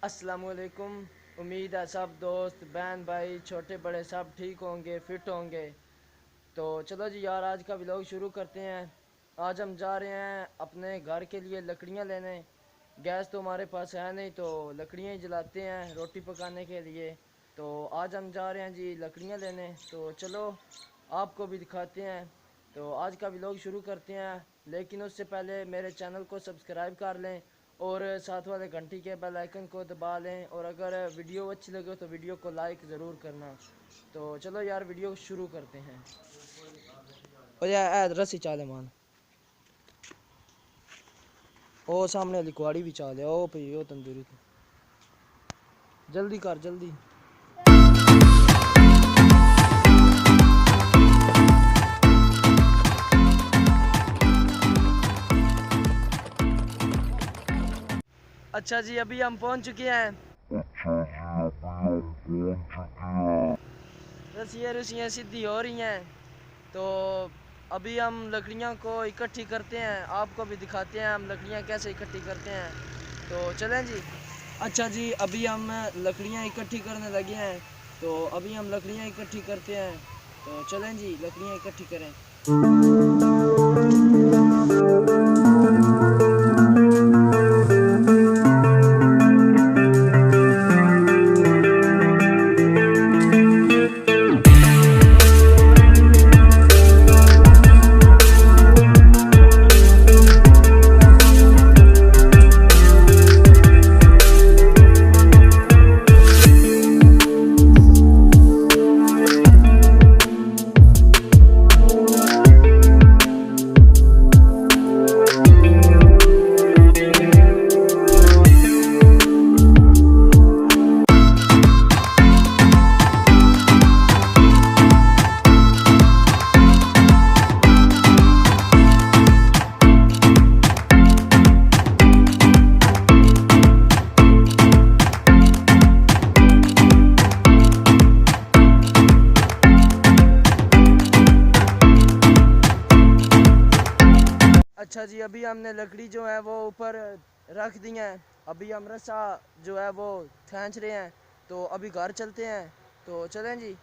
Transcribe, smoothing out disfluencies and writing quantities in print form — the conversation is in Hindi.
अस्सलामुअलैकुम। उम्मीद है सब दोस्त बहन भाई छोटे बड़े सब ठीक होंगे, फिट होंगे। तो चलो जी यार, आज का व्लॉग शुरू करते हैं। आज हम जा रहे हैं अपने घर के लिए लकड़ियाँ लेने। गैस तो हमारे पास है नहीं, तो लकड़ियाँ ही जलाते हैं रोटी पकाने के लिए। तो आज हम जा रहे हैं जी लकड़ियाँ लेने। तो चलो आपको भी दिखाते हैं। तो आज का व्लॉग शुरू करते हैं, लेकिन उससे पहले मेरे चैनल को सब्सक्राइब कर लें और साथ वाले घंटी के बेल आइकन को दबा लें। और अगर वीडियो अच्छी लगे तो वीडियो को लाइक ज़रूर करना। तो चलो यार वीडियो शुरू करते हैं। और यार रस्सी चाले मान, ओ सामने वाली कुआड़ी भी चाले, ओ भाई ओ तंदूरी तो जल्दी कर जल्दी। अच्छा जी, अभी हम पहुंच चुके हैं। रस्सियाँ सीधी हो रही हैं। तो अभी हम लकड़ियाँ को इकट्ठी करते हैं, आपको भी दिखाते हैं हम लकड़ियाँ कैसे इकट्ठी करते हैं। तो चलें जी। अच्छा जी, अभी हम लकड़ियाँ इकट्ठी करने लगे हैं। तो अभी हम लकड़ियाँ इकट्ठी करते हैं। तो चलें जी लकड़ियाँ इकट्ठी करें। अच्छा जी, अभी हमने लकड़ी जो है वो ऊपर रख दी है। अभी हम रस्सा जो है वो खींच रहे हैं। तो अभी घर चलते हैं। तो चलें जी।